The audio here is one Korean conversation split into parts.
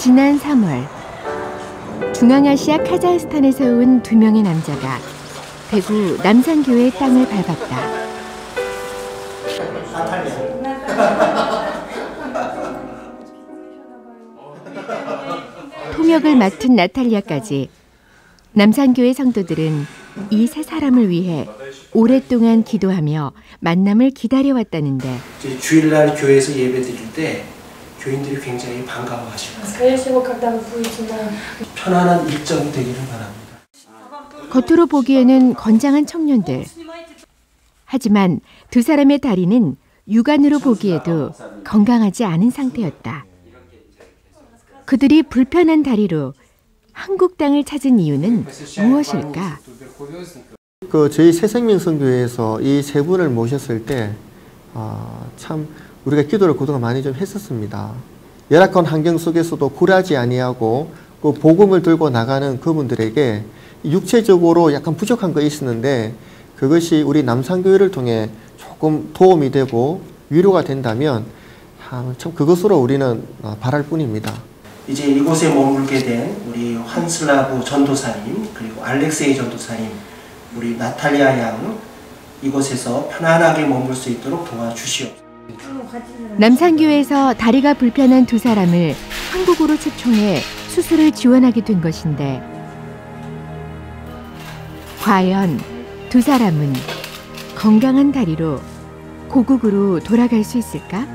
지난 3월 중앙아시아 카자흐스탄에서 온 2명의 남자가 대구 남산교회의 땅을 밟았다. 통역을 맡은 나탈리아까지 남산교회 성도들은 이 세 사람을 위해 오랫동안 기도하며 만남을 기다려왔다는데 주일날 교회에서 예배드릴 때 교인들이 굉장히 반가워하십니다. 편안한 일정이 되기를 바랍니다. 겉으로 보기에는 건장한 청년들. 하지만 두 사람의 다리는 육안으로 보기에도 건강하지 않은 상태였다. 그들이 불편한 다리로 한국 땅을 찾은 이유는 무엇일까? 저희 새생명선교회에서 이 세 분을 모셨을 때 참 우리가 기도를 그동안 많이 좀 했었습니다. 열악한 환경 속에서도 굴하지 아니하고 그 복음을 들고 나가는 그분들에게 육체적으로 약간 부족한 거 있었는데 그것이 우리 남산교회를 통해 조금 도움이 되고 위로가 된다면 참 그것으로 우리는 바랄 뿐입니다. 이제 이곳에 머물게 된 우리 환슬라브 전도사님 그리고 알렉세이 전도사님 우리 나탈리아 양 이곳에서 편안하게 머물 수 있도록 도와주시옵소서. 남산교회에서 다리가 불편한 두 사람을 한국으로 초청해 수술을 지원하게 된 것인데 과연 두 사람은 건강한 다리로 고국으로 돌아갈 수 있을까?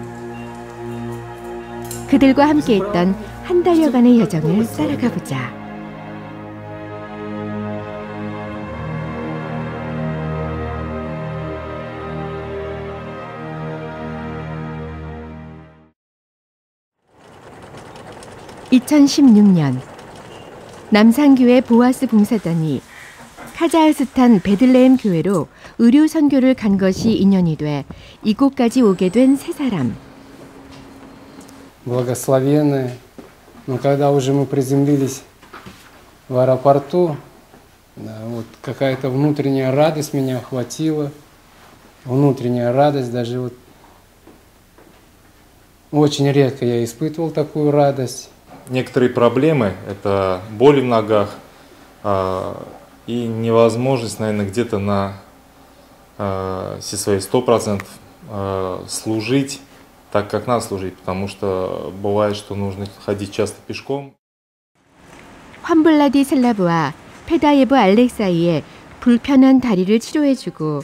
그들과 함께했던 한 달여간의 여정을 따라가 보자. (2016년) 남산교회 보아스 봉사단이 카자흐스탄 베들레헴 교회로 의료 선교를 간 것이 인연이 돼 이곳까지 오게 된 세 사람. Благословенные. Но когда уже мы приземлились в аэропорту, вот какая-то внутренняя радость меня охватила. Внутренняя радость, даже вот очень редко я испытывал такую радость. Некоторые проблемы – это боли в ногах и невозможность, наверное, где-то на все свои 100% служить так, как надо служить, потому что бывает, что нужно ходить часто пешком. 환블라디 슬라브와 페다예브 알렉사이의 불편한 다리를 치료해주고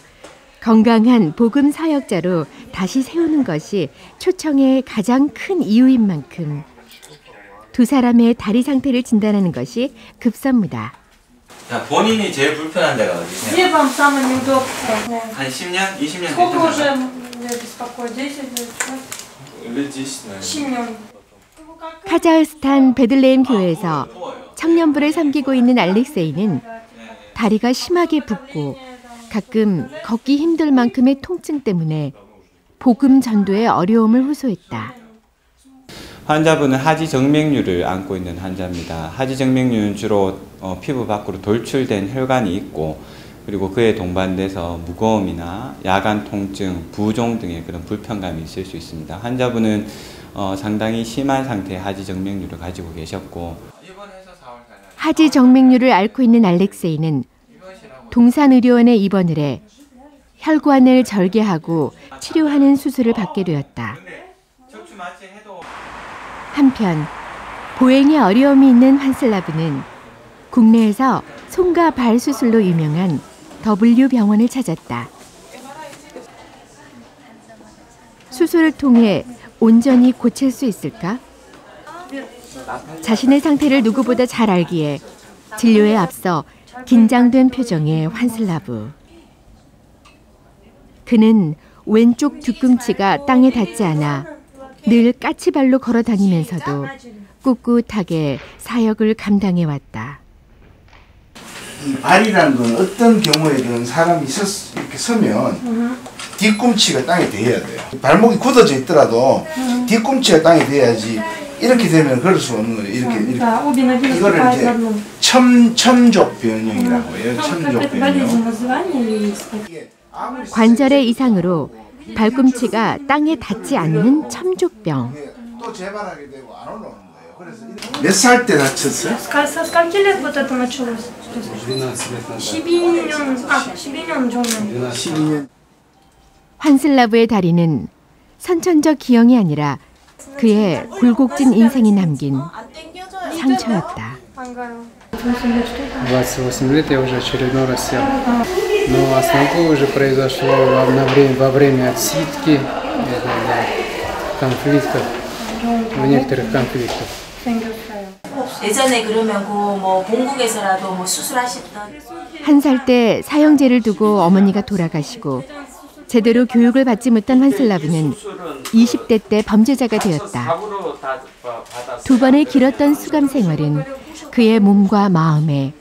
건강한 복음 사역자로 다시 세우는 것이 초청의 가장 큰 이유인 만큼 두 사람의 다리 상태를 진단하는 것이 급선무다. 자, 본인이 제일 불편한 데가 어디세요? 한 10년? 20년 됐잖아요. 카자흐스탄 베들레헴 교회에서 청년부를 섬기고 있는 알렉세이는 다리가 심하게 붓고 가끔 걷기 힘들 만큼의 통증 때문에 복음 전도에 어려움을 호소했다. 환자분은 하지 정맥류를 앓고 있는 환자입니다. 하지 정맥류는 주로 피부 밖으로 돌출된 혈관이 있고 그리고 그에 동반돼서 무거움이나 야간 통증, 부종 등의 그런 불편감이 있을 수 있습니다. 환자분은 상당히 심한 상태의 하지 정맥류를 가지고 계셨고 하지 정맥류를 앓고 있는 알렉세이는 동산의료원에 입원을 해 혈관을 절개하고 치료하는 수술을 받게 되었다. 한편 보행에 어려움이 있는 환슬라브는 국내에서 손과 발 수술로 유명한 W병원을 찾았다. 수술을 통해 온전히 고칠 수 있을까? 자신의 상태를 누구보다 잘 알기에 진료에 앞서 긴장된 표정의 환슬라브. 그는 왼쪽 뒤꿈치가 땅에 닿지 않아 늘 까치발로 걸어 다니면서도 꿋꿋하게 사역을 감당해왔다. 이 발이라는 건 어떤 경우에든 사람이 이렇게 서면 뒤꿈치가 땅에 대야 돼요. 발목이 굳어져 있더라도 뒤꿈치가 땅에 대야지 이렇게 되면 걸을 수 없는 거예요. 이렇게. 이거를 이제 첨족 변형이라고 해요. 첨족 변형. 관절의 이상으로 발꿈치가 땅에 닿지 않는 첨족병. 또 재발하게 되고 안 올라오는 거예요. 몇 살 때 다쳤어요? Со скольки лет вот это началось? 12 лет назад. 12년 정도. 12년. 환슬라브의 다리는 선천적 기형이 아니라 그의 굴곡진 인생이 남긴 상처였다. 28 лет я уже очередной раз сел. Но основное уже произошло во время отсидки, конфликтов, в некоторых конфликтах. 예전에 그러면 뭐 본국에서라도 뭐 수술하셨던 1살 때 사형제를 두고 어머니가 돌아가시고 제대로 교육을 받지 못한 환슬라브는 20대 때 범죄자가 되었다. 두 번의 길었던 수감 생활은 그의 몸과 마음에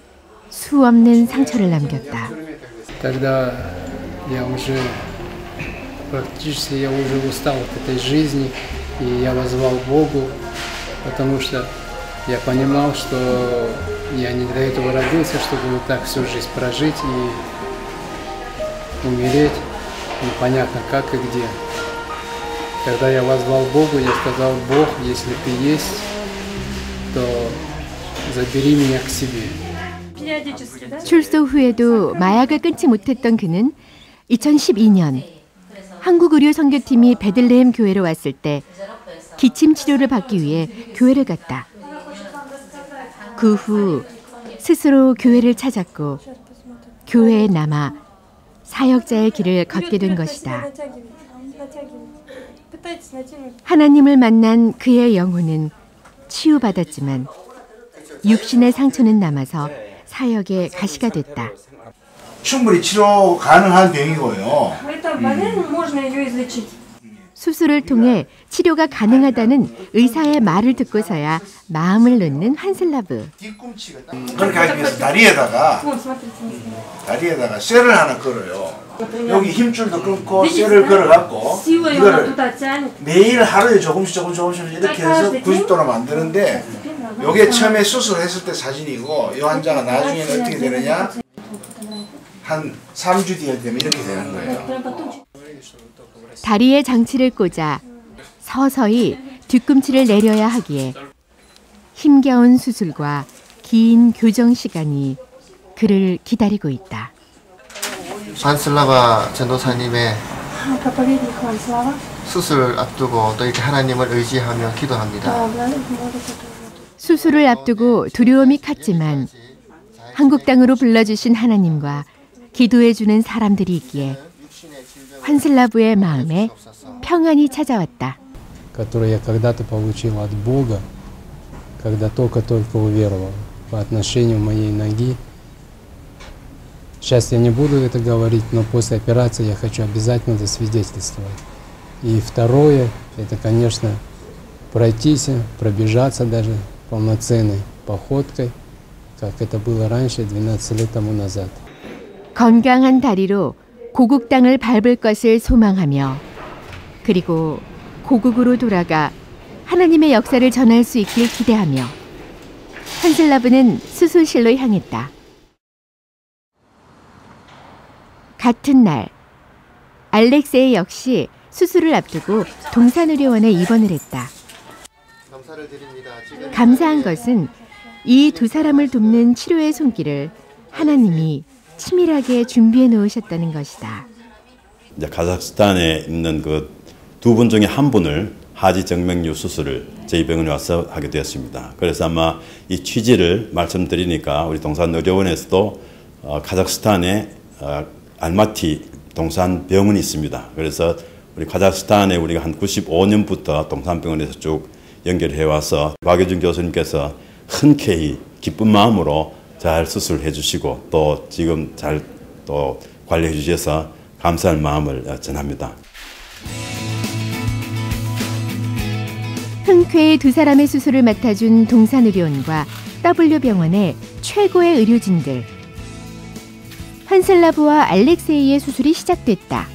수없는 상처를 남겼다. Тогда я уже практически устал от этой жизни, и я воззвал Богу, потому что я понимал, что я не для этого родился, чтобы вот так всю жизнь прожить и умереть, непонятно как и где. Когда я воззвал Богу, я сказал: Бог, если ты есть, то забери меня к себе. 출소 후에도 마약을 끊지 못했던 그는 2012년 한국의료 선교팀이 베들레헴 교회로 왔을 때 기침 치료를 받기 위해 교회를 갔다. 그 후 스스로 교회를 찾았고 교회에 남아 사역자의 길을 걷게 된 것이다. 하나님을 만난 그의 영혼은 치유받았지만 육신의 상처는 남아서 사역의 가시가 됐다. 충분히 치료 가능한 병이고요. 수술을 통해 치료가 가능하다는 의사의 말을 듣고서야 마음을 놓는 환슬라브. 그렇게 하기 위해서 다리에다가 쇠를 하나 걸어요. 여기 힘줄도 끊고 쇠를 걸어갖고 이거를 매일 하루에 조금씩 이렇게 해서 90도로 만드는데 이게 처음에 수술했을 때 사진이고 이 환자가 나중에는 어떻게 되느냐, 한 3주 뒤에 되면 이렇게 되는 거예요. 다리에 장치를 꽂아 서서히 뒤꿈치를 내려야 하기에 힘겨운 수술과 긴 교정 시간이 그를 기다리고 있다. 환슬라바 전도사님의 수술을 앞두고 또 이렇게 하나님을 의지하며 기도합니다. 수술을 앞두고 두려움이 컸지만 한국 땅으로 불러주신 하나님과 기도해주는 사람들이 있기에 환슬라브의 마음에 평안이 찾아왔다. Который я когда-то получил от Бога, когда только уверовал по отношению моей ноги. Сейчас я не буду это говорить, но после операции я хочу обязательно засвидетельствовать. И второе, это, конечно, пройтись, пробежаться даже полноценной походкой, как это было раньше, 12 лет тому назад. 건강한 다리로 고국 땅을 밟을 것을 소망하며 그리고 고국으로 돌아가 하나님의 역사를 전할 수 있길 기대하며 환슬라브는 수술실로 향했다. 같은 날 알렉세이 역시 수술을 앞두고 동산의료원에 입원을 했다. 감사한 것은 이 두 사람을 돕는 치료의 손길을 하나님이 치밀하게 준비해 놓으셨다는 것이다. 이제 카자흐스탄에 있는 그 두 분 중에 한 분을 하지 정맥류 수술을 저희 병원에 와서 하게 되었습니다. 그래서 아마 이 취지를 말씀드리니까 우리 동산의료원에서도 카자흐스탄에 알마티 동산병원이 있습니다. 그래서 우리 카자흐스탄에 우리가 한 95년부터 동산병원에서 쭉 연결해 와서 박효준 교수님께서 흔쾌히 기쁜 마음으로 잘 수술해 주시고 또 지금 잘 또 관리해 주셔서 감사할 마음을 전합니다. 흔쾌히 두 사람의 수술을 맡아준 동산의료원과 W병원의 최고의 의료진들. 환슬라브와 알렉세이의 수술이 시작됐다.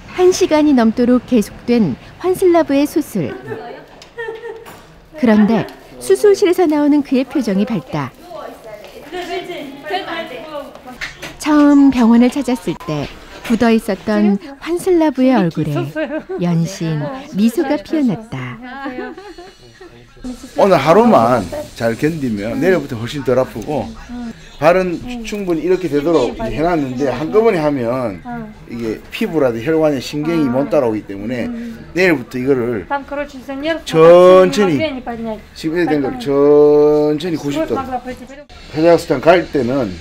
한 시간이 넘도록 계속된 환슬라브의 수술. 그런데 수술실에서 나오는 그의 표정이 밝다. 처음 병원을 찾았을 때 굳어 있었던 환슬라브의 얼굴에 연신 미소가 피어났다. 오늘 하루만 잘 견디면 내일부터 훨씬 덜 아프고 발은 충분히 이렇게 되도록 해놨는데 한꺼번에 하면 이게 피부라도 혈관에 신경이 못 따라오기 때문에 내일부터 이거를 천천히 지금 된 걸 천천히 90도 카자흐스탄 갈 때는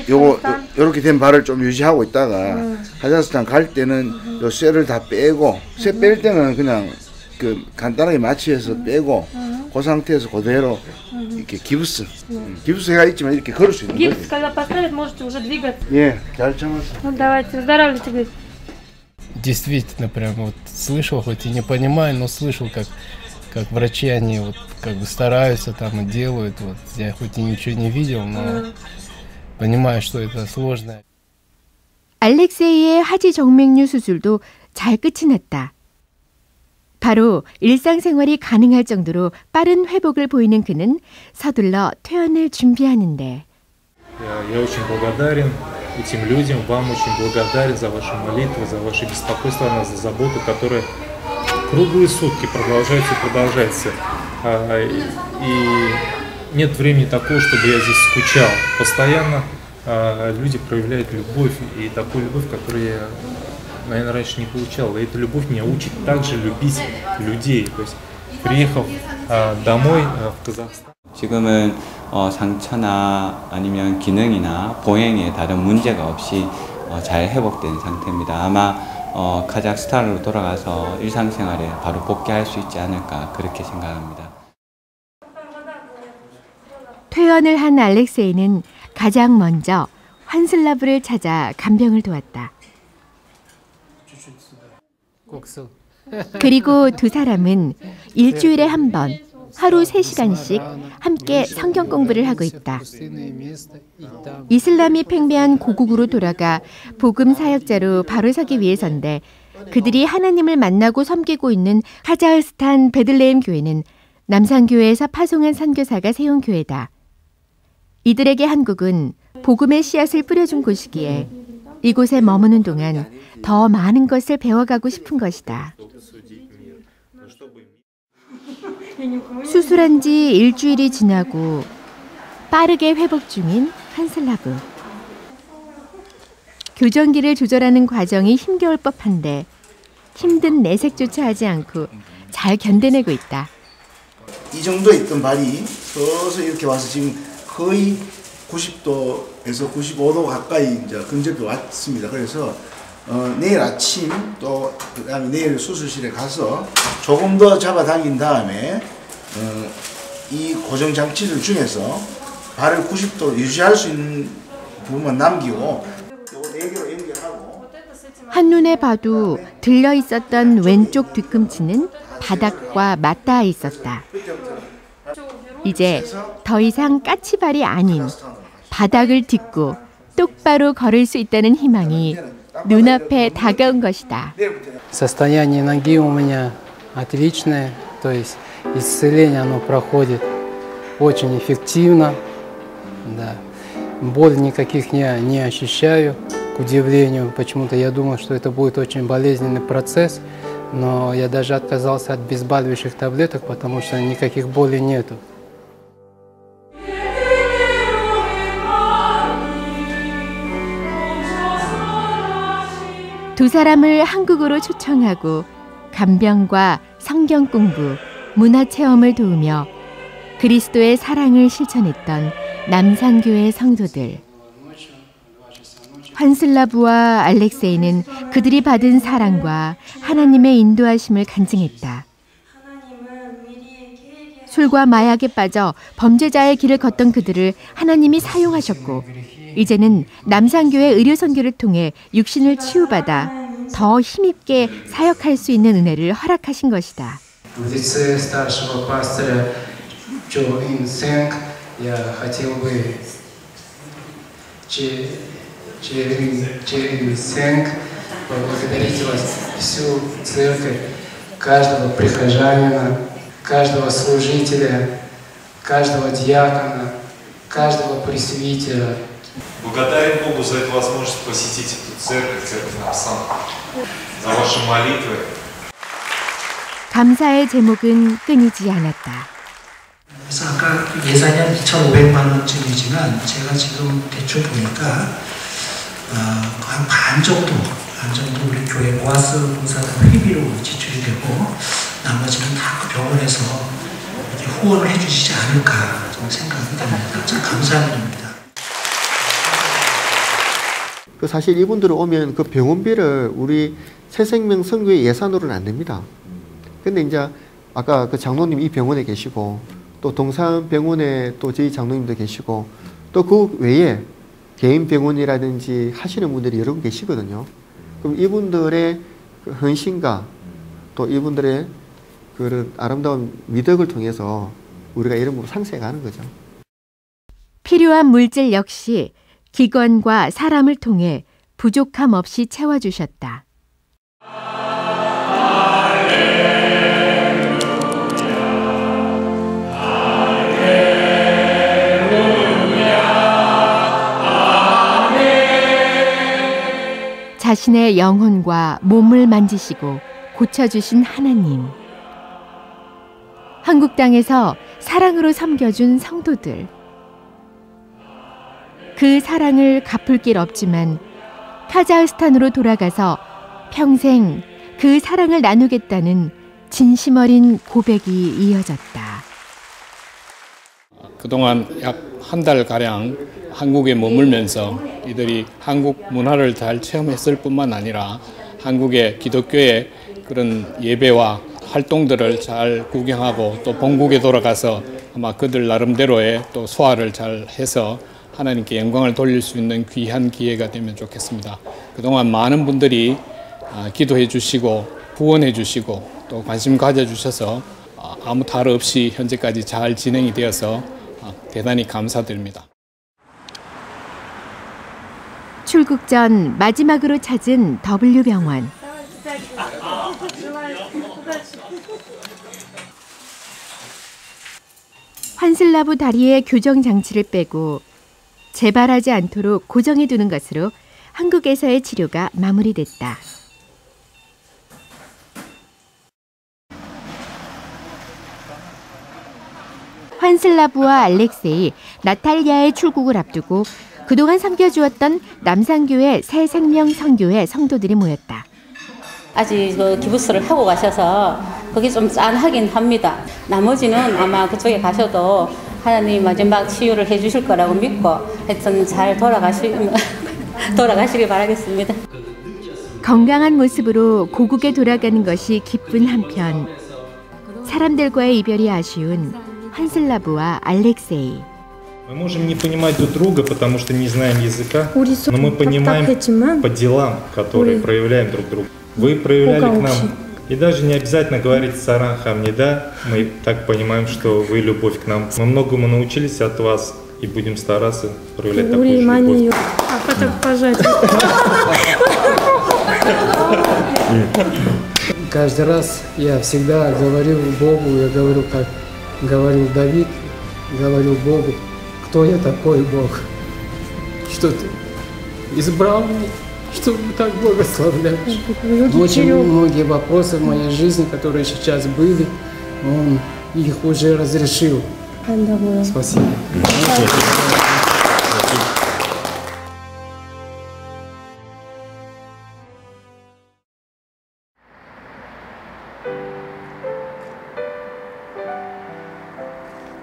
요거 요렇게 된 발을 좀 유지하고 있다가 카자흐스탄 갈 때는 요 쇠를 다 빼고 쇠 뺄 때는 그냥 그 간단하게 마취해서 빼고 그 상태에서 그대로 이렇게 기부스 기부스가 있지만 이렇게 걸을 수 있는 거지. 예, 잘 참았어. Действительно, прям вот слышал, хоть и не понимаю, но слышал, как врачи, они вот как бы стараются там и делают. Вот я хоть и ничего не видел, но понимаю, что это сложно. 알렉세이의 하지 정맥류 수술도 잘 끝이 났다. 바로 일상생활이 가능할 정도로 빠른 회복을 보이는 그는 서둘러 퇴원을 준비하는데. Я очень благодарен этим людям, вам очень благодарен за ваши молитвы, за ваше беспокойство, за заботу, которая круглые сутки продолжается и продолжается. И нет времени такого, чтобы я здесь скучал. Постоянно люди проявляют любовь, и такую любовь, которую я, наверное, раньше не получал. И эта любовь меня учит также любить людей. То есть, приехав домой в Казахстан. 지금은 상처나 아니면 기능이나 보행에 다른 문제가 없이 잘 회복된 상태입니다. 아마 카자흐스탄으로 돌아가서 일상생활에 바로 복귀할 수 있지 않을까 그렇게 생각합니다. 퇴원을 한 알렉세이는 가장 먼저 환슬라브를 찾아 간병을 도왔다. 그리고 두 사람은 일주일에 한 번 하루 3시간씩 함께 성경 공부를 하고 있다. 이슬람이 팽배한 고국으로 돌아가 복음 사역자로 바로 서기 위해서인데 그들이 하나님을 만나고 섬기고 있는 카자흐스탄 베들레헴 교회는 남산교회에서 파송한 선교사가 세운 교회다. 이들에게 한국은 복음의 씨앗을 뿌려준 곳이기에 이곳에 머무는 동안 더 많은 것을 배워가고 싶은 것이다. 수술한 지 일주일이 지나고 빠르게 회복 중인 환슬라브. 교정기를 조절하는 과정이 힘겨울 법한데 힘든 내색조차 하지 않고 잘 견뎌내고 있다. 이 정도에 있던 발이 서서 이렇게 와서 지금 거의 90도에서 95도 가까이 이제 근접해 왔습니다. 그래서 내일 아침 또 그다음에 내일 수술실에 가서 조금 더 잡아당긴 다음에 이 고정 장치들 중에서 발을 90도 유지할 수 있는 부분만 남기고 요거 4개로 연결하고 한눈에 봐도 들려 있었던 왼쪽 뒤꿈치는 바닥과 맞닿아 있었다. 이제 더 이상 까치발이 아닌 바닥을 딛고 똑바로 걸을 수 있다는 희망이 눈앞에 다가온 것이다. Состояние ноги у меня отличное, то есть исцеление оно проходит очень эффективно. Да. Боли никаких не ощущаю, к удивлению. Почему-то я думал, что это будет очень болезненный процесс, но я даже отказался от обезболивающих таблеток, потому что никаких болей нету. 두 사람을 한국으로 초청하고 간병과 성경 공부, 문화 체험을 도우며 그리스도의 사랑을 실천했던 남산교회 성도들. 환슬라브와 알렉세이는 그들이 받은 사랑과 하나님의 인도하심을 간증했다. 술과 마약에 빠져 범죄자의 길을 걷던 그들을 하나님이 사용하셨고 이제는 남산교회 의료선교를 통해 육신을 치유받아 더 힘있게 사역할 수 있는 은혜를 허락하신 것이다. В лице старшего пастыря Чо Ин Сэнг я хотел бы Че Ин Сэнг поблагодарить вас всю церковь, каждого прихожанина, каждого служителя, каждого диакона, каждого пресвитера, Благодарен Богу за эту возможность посетить эту церковь, церковь Напсан, за ваши молитвы. 감사의 제목은 끊이지 않았다. 그래서 아까 예산이 한 2,500만 원쯤이지만 제가 지금 대충 보니까 한 반 정도 우리 교회 모아스 봉사단 회비로 지출이 되고 나머지는 다 그 병원에서 후원을 해주시지 않을까 저는 생각이 됩니다. 참 감사한 일입니다. 사실 이분들은 오면 그 병원비를 우리 새생명 선교의 예산으로는 안 냅니다. 근데 이제 아까 그 장로님 이 병원에 계시고 또 동산병원에 또 저희 장로님도 계시고 또 그 외에 개인 병원이라든지 하시는 분들이 여러 분 계시거든요. 그럼 이분들의 그 헌신과 또 이분들의 그런 아름다운 미덕을 통해서 우리가 이름으로 상세해 가는 거죠. 필요한 물질 역시 기관과 사람을 통해 부족함 없이 채워주셨다. 자신의 영혼과 몸을 만지시고 고쳐주신 하나님. 한국 땅에서 사랑으로 섬겨준 성도들. 그 사랑을 갚을 길 없지만 카자흐스탄으로 돌아가서 평생 그 사랑을 나누겠다는 진심 어린 고백이 이어졌다. 그동안 약 한 달가량 한국에 머물면서 이들이 한국 문화를 잘 체험했을 뿐만 아니라 한국의 기독교의 그런 예배와 활동들을 잘 구경하고 또 본국에 돌아가서 아마 그들 나름대로의 또 소화를 잘 해서 하나님께 영광을 돌릴 수 있는 귀한 기회가 되면 좋겠습니다. 그동안 많은 분들이 기도해 주시고 후원해 주시고 또 관심 가져주셔서 아무 탈 없이 현재까지 잘 진행이 되어서 대단히 감사드립니다. 출국 전 마지막으로 찾은 W병원. 환슬라브 다리의 교정 장치를 빼고 재발하지 않도록 고정해 두는 것으로 한국에서의 치료가 마무리됐다. 환슬라브와 알렉세이, 나탈리아의 출국을 앞두고 그동안 섬겨주었던 남산교회 새생명 선교회 성도들이 모였다. 아직 그 기부스를 하고 가셔서 그게 좀 짠하긴 합니다. 나머지는 아마 그쪽에 가셔도 하나님 마지막 치유를 해주실 거라고 믿고 하여튼 잘 돌아가시길 바라겠습니다. 건강한 모습으로 고국에 돌아가는 것이 기쁜 한편 사람들과의 이별이 아쉬운 환슬라브와 알렉세이. Мы можем не понимать друг друга, потому что не знаем языка, но мы понимаем по делам, которые проявляем друг другу. Вы проявляли к нам, и даже не обязательно говорить «Саран хамнида», мы так понимаем, что вы любовь к нам. Мы многому научились от вас и будем стараться проявлять такую же любовь. Каждый раз я всегда говорил Богу, я говорю, как говорил Давид, говорил Богу, кто я такой, Бог, что ты избрал меня, чтобы так благословлять. Очень многие вопросы в моей жизни, которые сейчас были, Он их уже разрешил. Спасибо.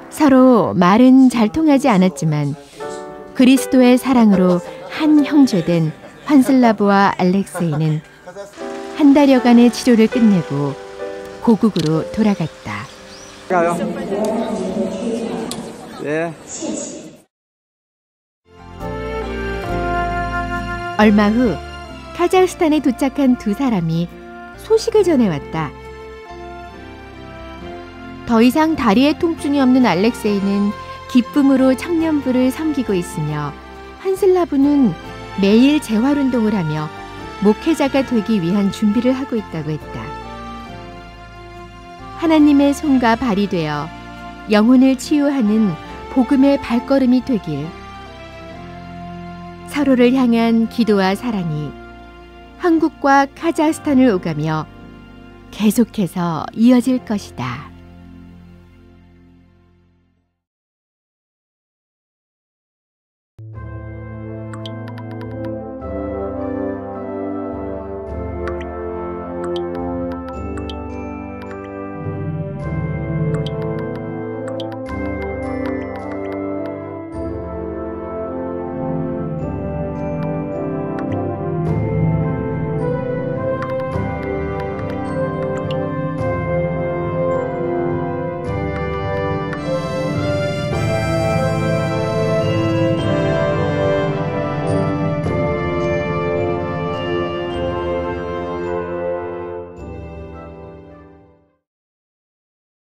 서로 말은 잘 통하지 않았지만 그리스도의 사랑으로 한 형제된 환슬라브와 알렉세이는 한 달여간의 치료를 끝내고 고국으로 돌아갔다. 네. 얼마 후 카자흐스탄에 도착한 두 사람이 소식을 전해왔다. 더 이상 다리에 통증이 없는 알렉세이는 기쁨으로 청년부를 섬기고 있으며 환슬라브는 매일 재활운동을 하며 목회자가 되기 위한 준비를 하고 있다고 했다. 하나님의 손과 발이 되어 영혼을 치유하는 복음의 발걸음이 되길 서로를 향한 기도와 사랑이 한국과 카자흐스탄을 오가며 계속해서 이어질 것이다.